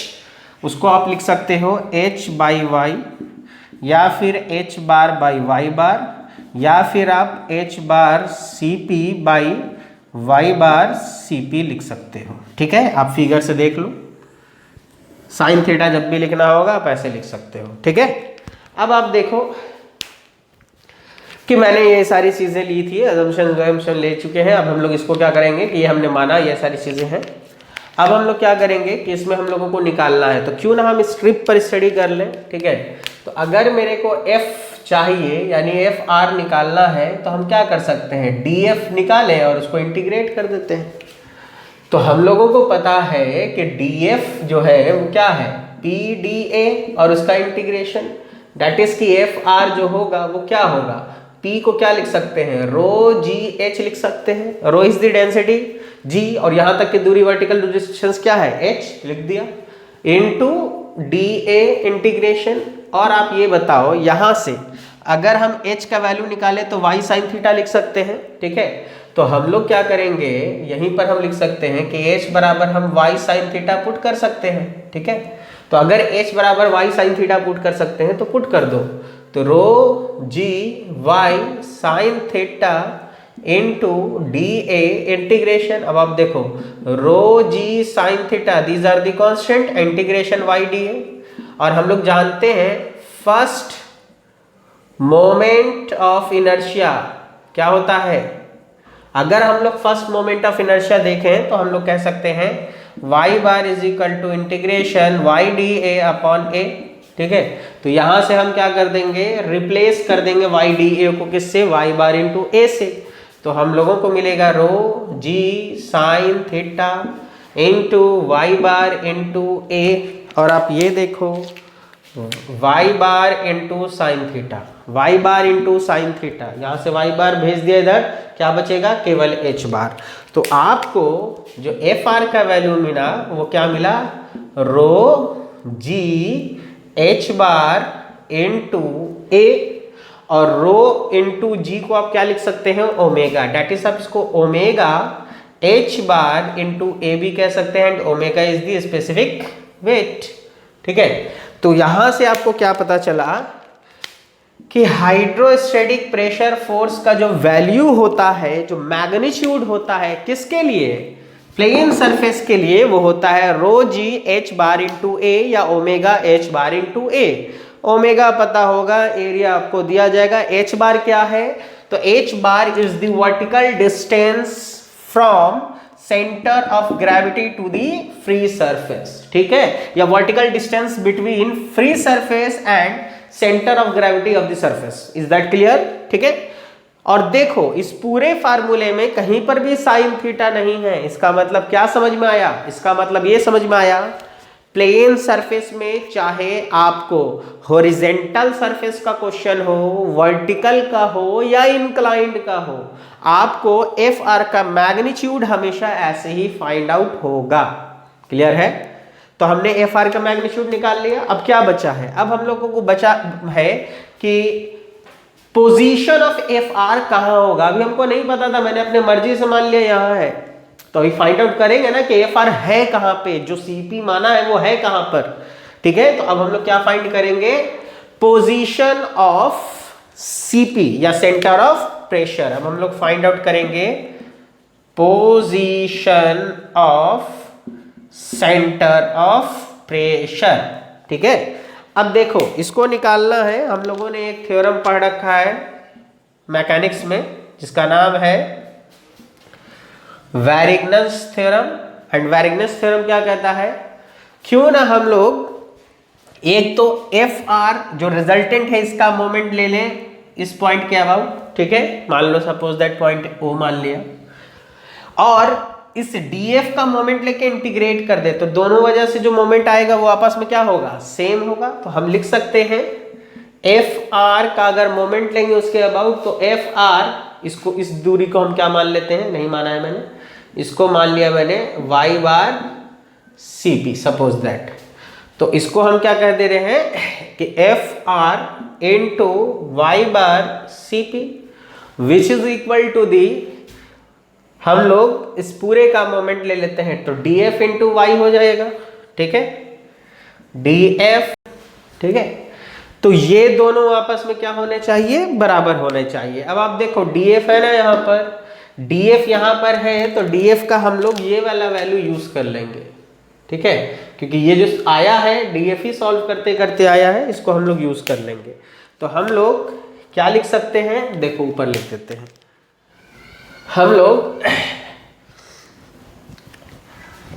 उसको आप लिख सकते हो H/Y, या फिर H बार बाई Y बार, या फिर आप H बार CP/Y बार CP लिख सकते हो। ठीक है, आप फिगर से देख लो, साइन थीटा जब भी लिखना होगा आप ऐसे लिख सकते हो। ठीक है, अब आप देखो कि मैंने ये सारी चीजें ली थी, अजम्पशन ले चुके हैं। अब हम लोग इसको क्या करेंगे कि ये हमने माना ये सारी चीजें हैं। अब हम लोग क्या करेंगे कि इसमें हम लोगों को निकालना है, तो क्यों ना हम स्ट्रिप पर स्टडी कर लें। ठीक है, तो अगर मेरे को F चाहिए यानी FR निकालना है तो हम क्या कर सकते हैं, DF निकालें और उसको इंटीग्रेट कर देते हैं। तो हम लोगों को पता है कि DF जो है वो क्या है, PDA, और उसका इंटीग्रेशन दैट इज कि FR जो होगा वो क्या होगा, P को क्या लिख सकते हैं, ρGH लिख सकते हैं। रो इज द डेंसिटी, G, और यहां तक की दूरी वर्टिकल डिस्टेंस क्या है, H लिख दिया, इनटू DA इंटीग्रेशन। और आप ये बताओ यहां से अगर हम H का वैल्यू निकाले तो y साइन थीटा लिख सकते हैं। ठीक है, तो हम लोग क्या करेंगे, यहीं पर हम लिख सकते हैं कि H बराबर हम y साइन थीटा पुट कर सकते हैं। ठीक है, तो अगर H बराबर y साइन थीटा पुट कर सकते हैं तो पुट कर दो, तो ρGY sine theta into DA integration. अब आप देखो ρG sine theta these are the constant, integration y DA। और हम लोग जानते हैं फर्स्ट मोमेंट ऑफ इनर्शिया क्या होता है, अगर हम लोग फर्स्ट मोमेंट ऑफ इनर्शिया देखें तो हम लोग कह सकते हैं y bar is equal to integration y DA upon A। ठीक है। तो यहां से हम क्या कर देंगे, रिप्लेस कर देंगे वाई डी ए को किससे, वाई बार इंटू ए से। तो हम लोगों को मिलेगा रो जी sign theta into Y bar into a, और आप ये देखो y bar into sine theta, Y bar into sine theta, यहां से वाई बार भेज दिया इधर, क्या बचेगा, केवल एच बार। तो आपको जो एफ आर का वैल्यू मिला वो क्या मिला, रो g h bar into a, और रो इंटू जी को आप क्या लिख सकते हैं, ओमेगा, डेट इज आप इसको ओमेगा एच बार इंटू ए भी कह सकते हैं, and omega is the specific weight. ठीक है, तो यहां से आपको क्या पता चला कि हाइड्रोस्टैटिक प्रेशर फोर्स का जो वैल्यू होता है, जो मैग्नीट्यूड होता है, किसके लिए, प्लेन सरफेस के लिए, वो होता है रो जी एच बार इंटू ए या ओमेगा एच बार इंटू ए। ओमेगा पता होगा, एरिया आपको दिया जाएगा, एच बार क्या है, तो H bar is the vertical distance from centre of gravity to the free surface, ठीक है, या vertical distance between free surface and centre of gravity of the surface. Is that clear, ठीक है। और देखो इस पूरे फार्मूले में कहीं पर भी साइन थीटा नहीं है, इसका मतलब क्या समझ में आया, इसका मतलब ये समझ में आया, प्लेन सरफेस में चाहे आपको हॉरिजेंटल सरफेस का क्वेश्चन हो, वर्टिकल का हो या इंक्लाइंड का हो, आपको एफ आर का मैग्नीट्यूड हमेशा ऐसे ही फाइंड आउट होगा। क्लियर है, तो हमने एफ आर का मैग्नीट्यूड निकाल लिया। अब क्या बचा है, अब हम लोगों को बचा है कि पोजीशन ऑफ एफ आर कहां होगा। अभी हमको नहीं पता था, मैंने अपने मर्जी से मान लिया यहां है, तो अभी फाइंड आउट करेंगे ना कि एफ आर है कहां पे, जो सीपी माना है वो है कहां पर। ठीक है, तो अब हम लोग क्या फाइंड करेंगे, पोजीशन ऑफ सीपी या सेंटर ऑफ प्रेशर। अब हम लोग फाइंड आउट करेंगे position of centre of pressure. ठीक है, अब देखो इसको निकालना है, हम लोगों ने एक थ्योरम पढ़ रखा है मैकेनिक्स में जिसका नाम है वैरिग्नस थ्योरम। एंड वैरिग्नस थ्योरम क्या कहता है, क्यों ना हम लोग एक तो एफ आर जो रिजल्टेंट है इसका मोमेंट ले लें इस पॉइंट के अबाउट, ठीक है, मान लो सपोज दैट पॉइंट ओ मान लिया, और इस डीएफ का मोमेंट लेके इंटीग्रेट कर दे, तो दोनों वजह से जो मोमेंट आएगा वो आपस में क्या होगा, सेम होगा। तो हम लिख सकते हैं एफ आर का अगर मोमेंट लेंगे उसके अबाउट, तो एफ आर, इसको इस दूरी को हम क्या मान लेते हैं, नहीं माना है मैंने, इसको मान लिया मैंने Y bar C P suppose that. तो इसको हम क्या कह दे रहे हैं कि F R into Y bar C P which is equal to the, हम लोग इस पूरे का मोमेंट ले लेते हैं, तो डी एफ इंटू वाई हो जाएगा। ठीक है, डी एफ, ठीक है, तो ये दोनों आपस में क्या होने चाहिए, बराबर होने चाहिए। अब आप देखो डीएफ है ना यहाँ पर, डीएफ यहाँ पर है, तो डीएफ का हम लोग ये वाला वैल्यू यूज कर लेंगे। ठीक है, क्योंकि ये जो आया है डीएफ ही सॉल्व करते करते आया है, इसको हम लोग यूज कर लेंगे। तो हम लोग क्या लिख सकते हैं, देखो ऊपर लिख देते हैं, हम लोग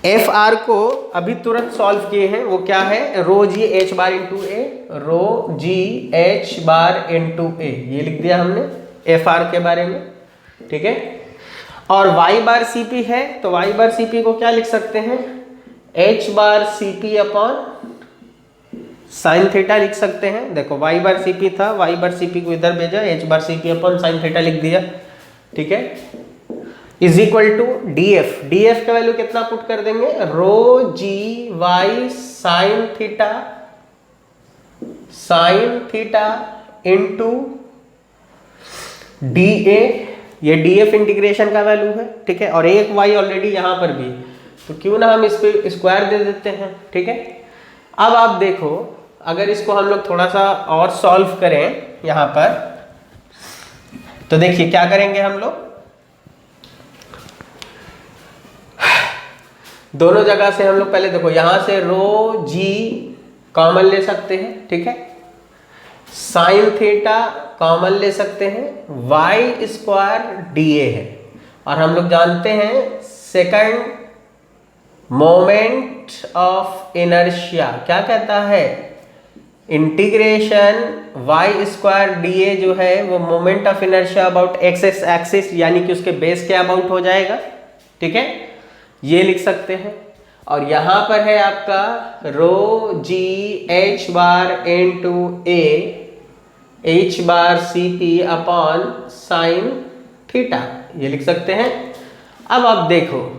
एफ आर को अभी तुरंत सॉल्व किए हैं, वो क्या है, रो जी एच बार इंटू ए, रो जी एच बार इंटू ए, ये लिख दिया हमने एफ आर के बारे में। ठीक है, और वाई बार सी पी है, तो वाई बार सी पी को क्या लिख सकते हैं, एच बार सी पी अपॉन साइन थीटा लिख सकते हैं। देखो वाई बार सी पी था, वाई बार सी पी को इधर भेजा, एच बार सी पी अपॉन साइन थीटा लिख दिया। ठीक है, is equal to d f, d f का वैल्यू कितना पुट कर देंगे, rho g y sine theta into d a, ये डी एफ इंटीग्रेशन का वैल्यू है। ठीक है, और एक वाई ऑलरेडी यहां पर भी, तो क्यों ना हम इस पे स्क्वायर दे देते हैं। ठीक है, अब आप देखो अगर इसको हम लोग थोड़ा सा और सॉल्व करें यहां पर, तो देखिए क्या करेंगे हम लोग, दोनों जगह से हम लोग पहले देखो यहां से रो जी कॉमन ले सकते हैं। ठीक है, साइन थीटा कॉमन ले सकते हैं, वाई स्क्वायर डी ए है, और हम लोग जानते हैं सेकंड मोमेंट ऑफ इनर्शिया क्या कहता है, integration Y square D A जो है वो moment of inertia about X axis यानी कि उसके बेस के अबाउट हो जाएगा, ठीक है, ये लिख सकते हैं। और यहां पर है आपका rho g h bar into a h bar C p upon sine theta, ये लिख सकते हैं। अब आप देखो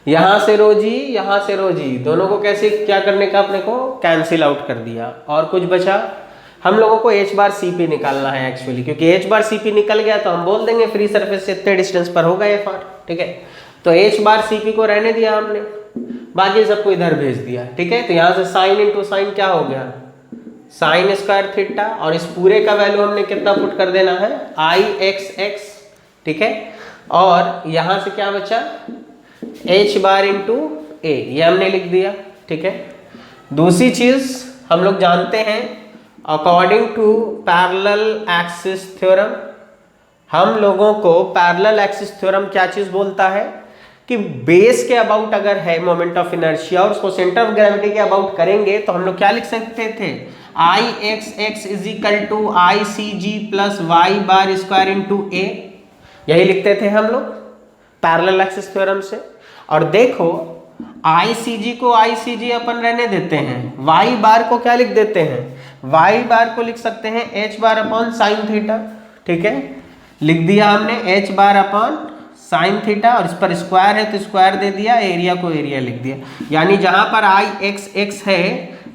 यहां से रो जी, यहां से रो जी, दोनों को कैसे क्या करने का, अपने को कैंसिल आउट कर दिया और कुछ बचा। हम लोगों को एच बार सी पी निकालना है एक्चुअली, क्योंकि एच बार सी पी निकल गया तो हम बोल देंगे फ्री सरफेस से इतने डिस्टेंस पर होगा एफ आर, ठीक है। तो एच बार सी पी को रहने दिया हमने, बाकी सबको इधर भेज दिया, ठीक है। तो यहाँ से साइन इंटू साइन क्या हो गया, साइन स्क्वायर थीटा, और इस पूरे का वैल्यू हमने कितना पुट कर देना है, आई एक्स एक्स, ठीक है। और यहाँ से क्या बचा, एच बार इंटू ए, ये हमने लिख दिया, ठीक है। दूसरी चीज हम लोग जानते हैं according to parallel axis theorem, हम लोगों को पैरेलल एक्सिस थ्योरम क्या चीज बोलता है कि बेस के अबाउट अगर है मोमेंट ऑफ इनर्शिया और उसको सेंटर ऑफ ग्रेविटी के अबाउट करेंगे तो हम लोग क्या लिख सकते थे, I x x is equal to I c g plus y bar square into a, यही लिखते थे हम लोग पैरेलल एक्सिस थ्योरम से। और देखो आई सी जी को आई सी जी अपन रहने देते हैं, वाई बार को क्या लिख देते हैं, वाई बार को लिख सकते हैं h bar upon sine theta, ठीक है, लिख दिया हमने H bar upon sine theta, और इस पर स्क्वायर है तो स्क्वायर दे दिया, एरिया को एरिया लिख दिया। यानी जहां पर आई एक्स एक्स है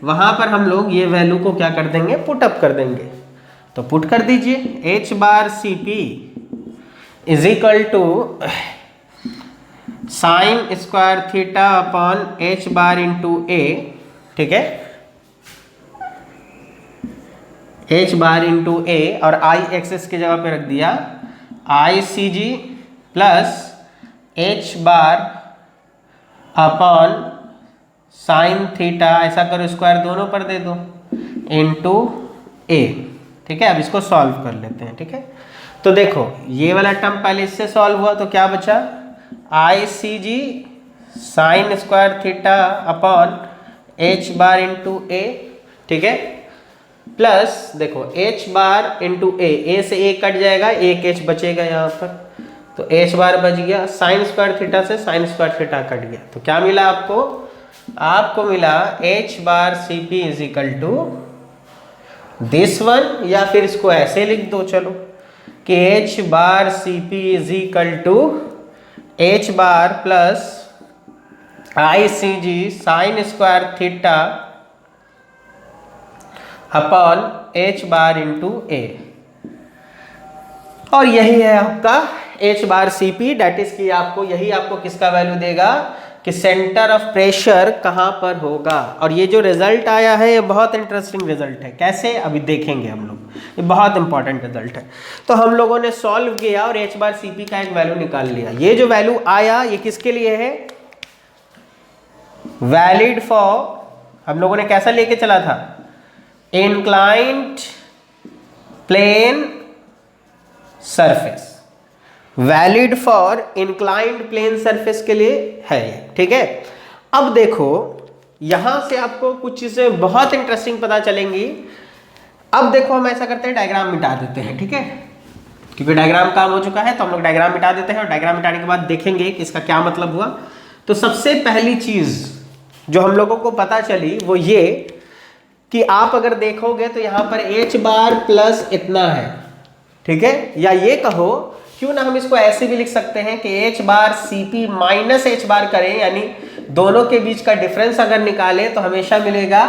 वहां पर हम लोग ये वैल्यू को क्या कर देंगे, पुट अप कर देंगे। तो पुट कर दीजिए, h bar C p is equal to sine square theta upon h bar into a, ठीक है, एच बार इंटू ए, और आई एक्सेस की जगह पे रख दिया I c g plus h bar upon sine theta, ऐसा करो स्क्वायर दोनों पर दे दो, इंटू ए, ठीक है। अब इसको सॉल्व कर लेते हैं, ठीक है। तो देखो ये वाला टर्म पहले इससे सॉल्व हुआ तो क्या बचा, I c g sine square theta upon h bar into a, ठीक है, प्लस देखो एच बार इंटू ए से ए कट जाएगा, एक एच बचेगा यहाँ पर, तो एच बार बच गया, साइन स्क्वायर थीटा से साइन स्क्वायर थीटा कट गया, तो क्या मिला आपको, आपको मिला h bar C p is equal to this one, या फिर इसको ऐसे लिख दो चलो कि H bar C p is equal to h bar plus I c g sine square theta upon h bar into a, और यही है आपका h bar C p, that is की आपको यही आपको किसका वैल्यू देगा कि सेंटर ऑफ प्रेशर कहां पर होगा। और ये जो रिजल्ट आया है ये बहुत इंटरेस्टिंग रिजल्ट है, कैसे अभी देखेंगे हम लोग, ये बहुत इंपॉर्टेंट रिजल्ट है। तो हम लोगों ने सॉल्व किया और एच बार सी पी का एक वैल्यू निकाल लिया। ये जो वैल्यू आया ये किसके लिए है, वैलिड फॉर, हम लोगों ने कैसा लेके चला था, inclined plane surface, valid for inclined plane surface के लिए है, ठीक है। अब देखो यहां से आपको कुछ चीजें बहुत इंटरेस्टिंग पता चलेंगी। अब देखो हम ऐसा करते हैं, डायग्राम मिटा देते हैं, ठीक है, क्योंकि डायग्राम काम हो चुका है तो हम लोग डायग्राम मिटा देते हैं, और डायग्राम मिटाने के बाद देखेंगे कि इसका क्या मतलब हुआ। तो सबसे पहली चीज जो हम लोगों को पता चली वो ये कि आप अगर देखोगे तो यहां पर एच बार प्लस इतना है, ठीक है, या ये कहो क्यों ना हम इसको ऐसे भी लिख सकते हैं कि H bar C P minus H बार करें, यानी दोनों के बीच का डिफरेंस अगर निकालें तो हमेशा मिलेगा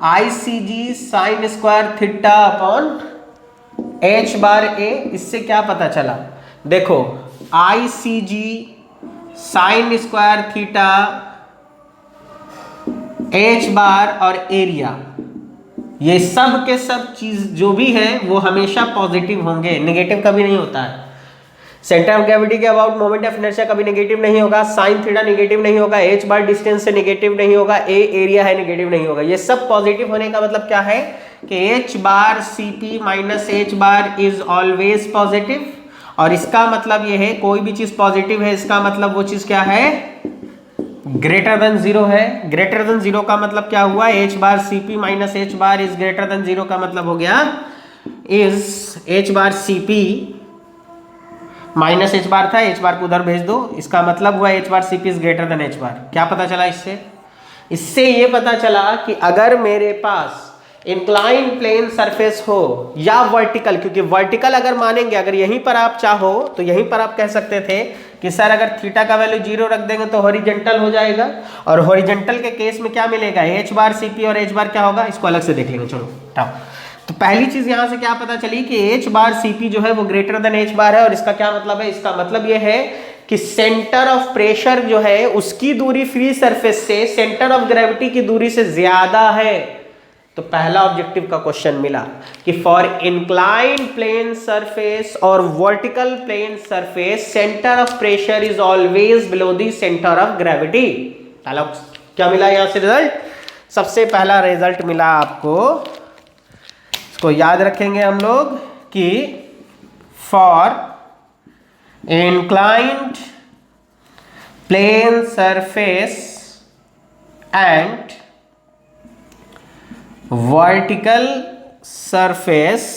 I c g sine square theta upon h bar a. इससे क्या पता चला, देखो I c g sine square theta h bar और एरिया, ये सब के सब चीज जो भी है वो हमेशा पॉजिटिव होंगे, नेगेटिव कभी नहीं होता है। सेंटर ऑफ ग्रेविटी के अबाउट मोमेंट ऑफ इनर्शिया कभी नेगेटिव नहीं होगा, साइन थीटा नेगेटिव नहीं होगा, एच बार डिस्टेंस से नेगेटिव नहीं होगा, ए एरिया है नेगेटिव नहीं होगा। ये सब पॉजिटिव होने का मतलब क्या है कि H bar C P minus H bar is always positive, और इसका मतलब ये है कोई भी चीज पॉजिटिव है इसका मतलब वो चीज क्या है, ग्रेटर देन जीरो है। ग्रेटर देन जीरो का मतलब क्या हुआ, h bar C P minus H bar is greater than zero का मतलब हो गया is h bar C P minus H bar था, एच बार को उधर भेज दो, इसका मतलब हुआ h bar C p is greater than h bar. क्या पता चला इससे? इससे ये पता चला कि अगर मेरे पास इंक्लाइन प्लेन सरफेस हो या वर्टिकल, क्योंकि वर्टिकल अगर मानेंगे, अगर यहीं पर आप चाहो तो यहीं पर आप कह सकते थे कि सर अगर थीटा का वैल्यू जीरो रख देंगे तो हॉरिजेंटल हो जाएगा, और हॉरिजेंटल के केस में क्या मिलेगा, एच बार सी पी और एच बार क्या होगा, इसको अलग से देख लेंगे। चलो तो पहली चीज यहां से क्या पता चली कि एच बार सी पी जो है वो ग्रेटर देन एच बार है। और इसका क्या मतलब है, इसका मतलब ये है कि सेंटर ऑफ प्रेशर जो है उसकी दूरी फ्री सरफेस से सेंटर ऑफ ग्रेविटी की दूरी से ज्यादा है। तो पहला ऑब्जेक्टिव का क्वेश्चन मिला कि फॉर इंक्लाइन प्लेन सरफेस और vertical plane surface centre of pressure is always below the centre of gravity. पहला क्या मिला यहां से रिजल्ट, सबसे पहला रिजल्ट मिला आपको, इसको याद रखेंगे हम लोग कि for inclined plane surface and vertical surface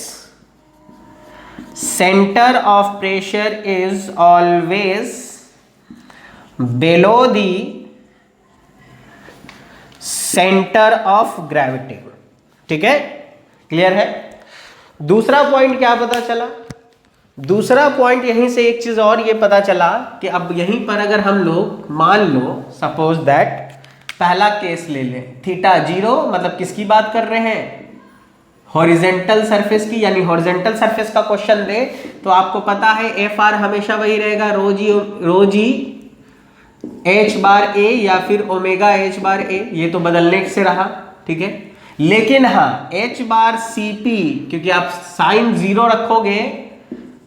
center of pressure is always below the center of gravity। ठीक है, क्लियर है। दूसरा पॉइंट क्या पता चला, दूसरा पॉइंट यहीं से एक चीज और ये पता चला कि अब यहीं पर अगर हम लोग मान लो सपोज दैट पहला केस ले लें, थीटा जीरो, मतलब किसकी बात कर रहे हैं, हॉरिजेंटल सरफेस की, यानी हॉरिजेंटल सरफेस का क्वेश्चन दे तो आपको पता है एफ आर हमेशा वही रहेगा, रो जी एच बार ए या फिर ओमेगा एच बार ए, ये तो बदलने से रहा। ठीक है, लेकिन हाँ एच बार सी पी, क्योंकि आप साइन जीरो रखोगे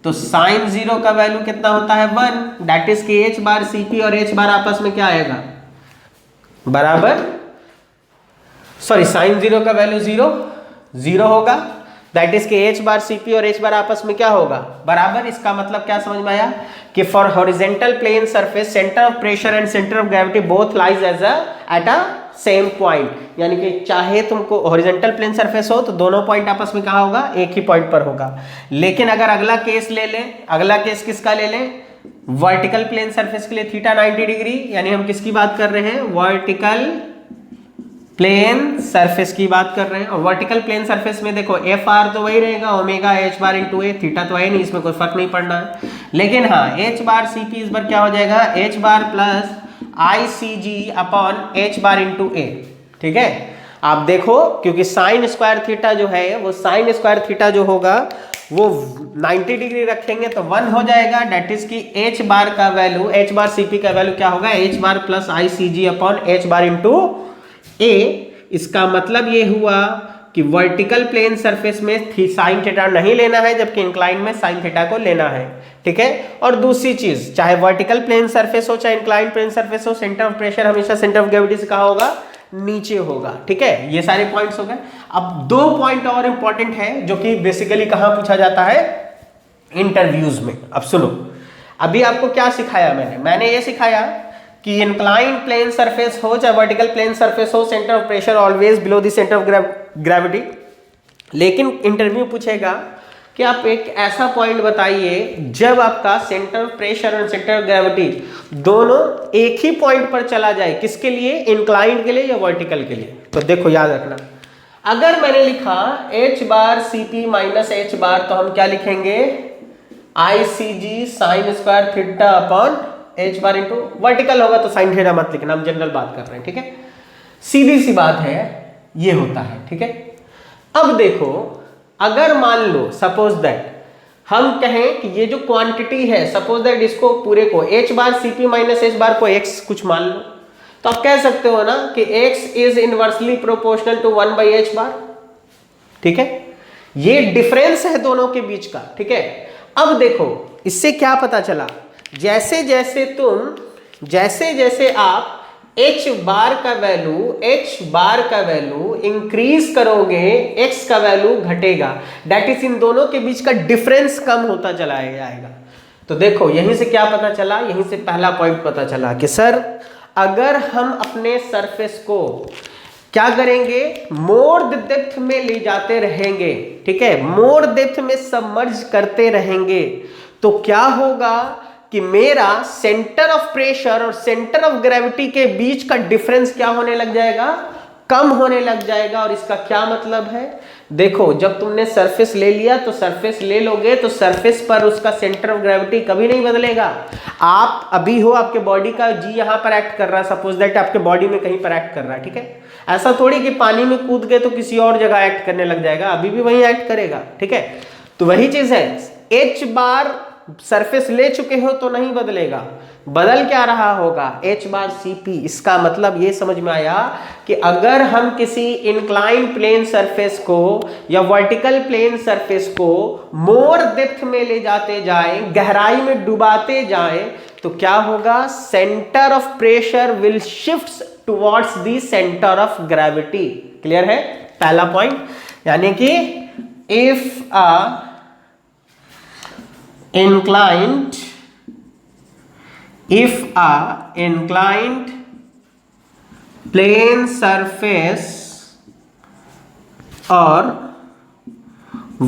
तो साइन जीरो का वैल्यू कितना होता है 1, दैट इज कि एच बार सी पी और एच बार आपस में क्या आएगा, बराबर, सॉरी साइन जीरो का वैल्यू जीरो होगा, दैट इज कि एच बार सी पी और एच बार आपस में क्या होगा, बराबर। इसका मतलब क्या समझ में आया कि for horizontal plane surface centre of pressure and centre of gravity both lies as at a same point, यानी कि चाहे तुमको हॉरिजेंटल प्लेन सरफेस हो तो दोनों पॉइंट आपस में कहाँ होगा, एक ही पॉइंट पर होगा। लेकिन अगर अगला केस ले लें, अगला केस किसका ले लें, वर्टिकल प्लेन सरफेस के लिए थीटा 90 डिग्री, यानी हम किसकी बात कर रहे हैं, वर्टिकल प्लेन सरफेस की बात कर रहे हैं। और वर्टिकल प्लेन सरफेस में देखो एफ आर तो वही रहेगा, ओमेगा एच बार इंटू ए, थीटा तो है नहीं, इसमें कोई फर्क नहीं पड़ना है। लेकिन हाँ एच बार सी पी इस बार क्या हो जाएगा, H bar plus I c ji upon h bar into a. ठीक है, आप देखो क्योंकि साइन स्क्वायर थीटा जो है वो साइन स्क्वायर थीटा जो होगा वो 90 डिग्री रखेंगे तो 1 हो जाएगा, डेट इज कि एच बार का value, H bar C P का वैल्यू क्या होगा, H bar plus I c ji upon h bar into ए। इसका मतलब ये हुआ कि वर्टिकल प्लेन सरफेस में साइन थीटा नहीं लेना है, जबकि इंक्लाइन में साइन थीटा को लेना है। ठीक है, और दूसरी चीज, चाहे वर्टिकल प्लेन सरफेस हो चाहे इंक्लाइन प्लेन सरफेस हो, सेंटर ऑफ प्रेशर हमेशा सेंटर ऑफ ग्रेविटी से कहाँ होगा, नीचे होगा। ठीक है, ये सारे पॉइंट्स हो गए। अब दो पॉइंट और इंपॉर्टेंट है जो कि बेसिकली कहाँ पूछा जाता है, इंटरव्यूज में। अब सुनो, अभी आपको क्या सिखाया मैंने ये सिखाया कि इंक्लाइन प्लेन सरफेस हो चाहे वर्टिकल प्लेन सरफेस हो, centre of pressure always below the centre of gravity. लेकिन इंटरव्यू पूछेगा कि आप एक ऐसा पॉइंट बताइए जब आपका सेंटर ऑफ प्रेशर और सेंटर ऑफ ग्रेविटी दोनों एक ही पॉइंट पर चला जाए, किसके लिए, इंक्लाइंड के लिए या वर्टिकल के लिए। तो देखो याद रखना, अगर मैंने लिखा h bar C P minus H bar तो हम क्या लिखेंगे, I c g sine square theta upon h bar into, vertical होगा तो साइन थीटा मत लिखना, हम जनरल बात कर रहे हैं। ठीक है, सीधी सी बात है, ये होता है। ठीक है, अब देखो अगर मान लो सपोज दैट हम कहें कि ये जो क्वांटिटी है, सपोज दैट इसको पूरे को H bar C P minus H बार को एक्स कुछ मान लो, तो आप कह सकते हो ना कि x is inversely proportional to 1 by h bar. ठीक है, ये डिफरेंस है दोनों के बीच का। ठीक है, अब देखो इससे क्या पता चला, जैसे जैसे आप एच बार का वैल्यू इंक्रीज करोगे, एक्स का वैल्यू घटेगा, दैट इज इन दोनों के बीच का डिफरेंस कम होता चला जाएगा। तो देखो यहीं से क्या पता चला, यहीं से पहला पॉइंट पता चला कि सर अगर हम अपने सरफेस को क्या करेंगे, मोर डेप्थ में ले जाते रहेंगे, ठीक है, मोर डेप्थ में सबमर्ज करते रहेंगे, तो क्या होगा कि मेरा सेंटर ऑफ प्रेशर और सेंटर ऑफ ग्रेविटी के बीच का डिफरेंस क्या होने लग जाएगा, कम होने लग जाएगा। और इसका क्या मतलब है, देखो जब तुमने सरफेस ले लिया तो सरफेस ले लोगे तो सरफेस पर उसका सेंटर ऑफ ग्रेविटी कभी नहीं बदलेगा। आप अभी हो, आपके बॉडी का जी यहां पर एक्ट कर रहा है, सपोज दैट आपके बॉडी में कहीं पर एक्ट कर रहा है, ठीक है, ऐसा थोड़ी कि पानी में कूद गए तो किसी और जगह एक्ट करने लग जाएगा, अभी भी वही एक्ट करेगा, ठीक है। तो वही चीज है, एच बार सरफेस ले चुके हो तो नहीं बदलेगा, बदल क्या रहा होगा, h बार Cp। इसका मतलब ये समझ में आया कि अगर हम किसी इंक्लाइन प्लेन सरफेस को या वर्टिकल प्लेन सरफेस को मोर डेप्थ में ले जाते जाएं, गहराई में डुबाते जाएं, तो क्या होगा, centre of pressure will shift towards the centre of gravity. Clear है पहला पॉइंट, यानी कि if a inclined plane surface or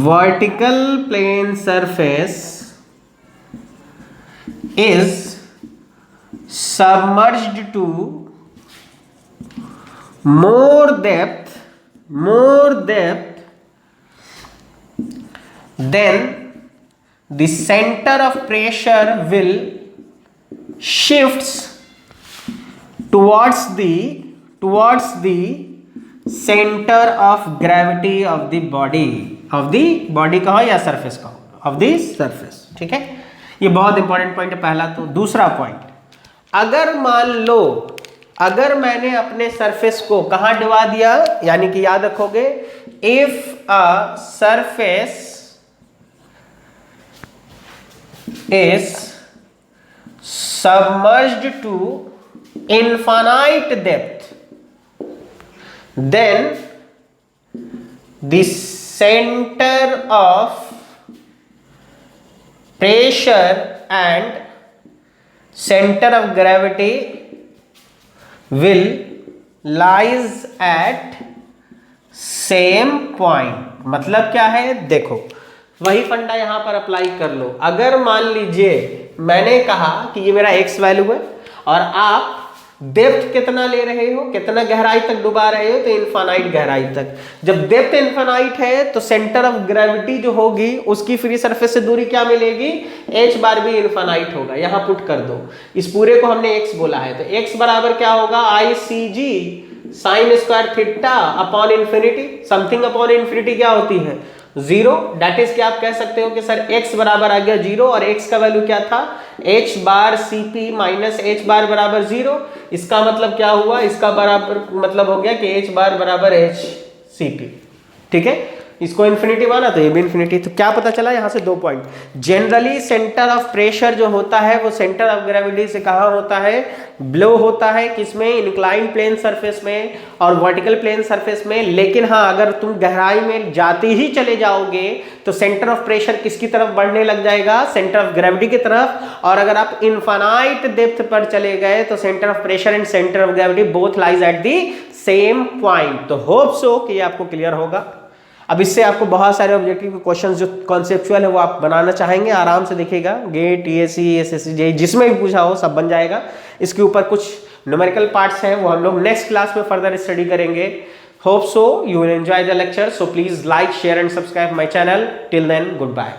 vertical plane surface is submerged to more depth then the center of pressure will shifts towards the center of gravity of the body कहो या surface कहो, of the surface, ठीक है। ये बहुत important point है पहला। तो दूसरा पॉइंट, अगर मान लो अगर मैंने अपने सरफेस को कहां डुबा दिया, यानी कि याद रखोगे, if a surface is submerged to infinite depth, then the center of pressure and center of gravity will lies at same point। मतलब क्या है, देखो वही फंडा यहां पर अप्लाई कर लो। अगर मान लीजिए मैंने कहा कि ये मेरा एक्स वैल्यू है और आप डेप्थ कितना ले रहे हो, कितना गहराई तक डुबा रहे हो, तो इनफाइनाइट गहराई तक। जब डेप्थ इनफाइनाइट है तो सेंटर ऑफ ग्रेविटी जो होगी उसकी फ्री सरफेस से दूरी क्या मिलेगी, एच बार भी इनफाइनाइट होगा। यहां पुट कर दो, इस पूरे को हमने एक्स बोला है, तो एक्स बराबर क्या होगा, I c g sine square theta upon infinity. Something upon infinity क्या होती है, जीरो। दैट इज कि आप कह सकते हो कि सर x बराबर आ गया जीरो और x का वैल्यू क्या था, h बार Cp माइनस h बार बराबर जीरो। इसका मतलब क्या हुआ, इसका बराबर मतलब हो गया कि h बार बराबर h Cp, ठीक है। इसको इन्फिनिटी माना तो ये भी इन्फिनिटी। तो क्या पता चला यहाँ से दो point, generally centre of pressure जो होता है वो सेंटर ऑफ ग्रेविटी से कहाँ होता है, बिलो होता है, किसमें, इंक्लाइन प्लेन सरफेस में और वर्टिकल प्लेन सरफेस में। लेकिन हाँ, अगर तुम गहराई में जाते ही चले जाओगे तो सेंटर ऑफ प्रेशर किसकी तरफ बढ़ने लग जाएगा, सेंटर ऑफ ग्रेविटी की तरफ। और अगर आप इनफाइनाइट डेप्थ पर चले गए तो centre of pressure and centre of gravity both lies at the same point. तो होप सो कि ये आपको क्लियर होगा। अब इससे आपको बहुत सारे ऑब्जेक्टिव क्वेश्चंस जो कॉन्सेप्चुअल है वो आप बनाना चाहेंगे, आराम से देखिएगा, गेट, टीएससी, एसएससी, जेईई जिसमें भी पूछा हो सब बन जाएगा। इसके ऊपर कुछ न्यूमेरिकल पार्ट्स हैं वो हम लोग नेक्स्ट क्लास में फर्दर स्टडी करेंगे। Hope so you will enjoy the lecture. So please like, share and subscribe my channel. Till then, good bye.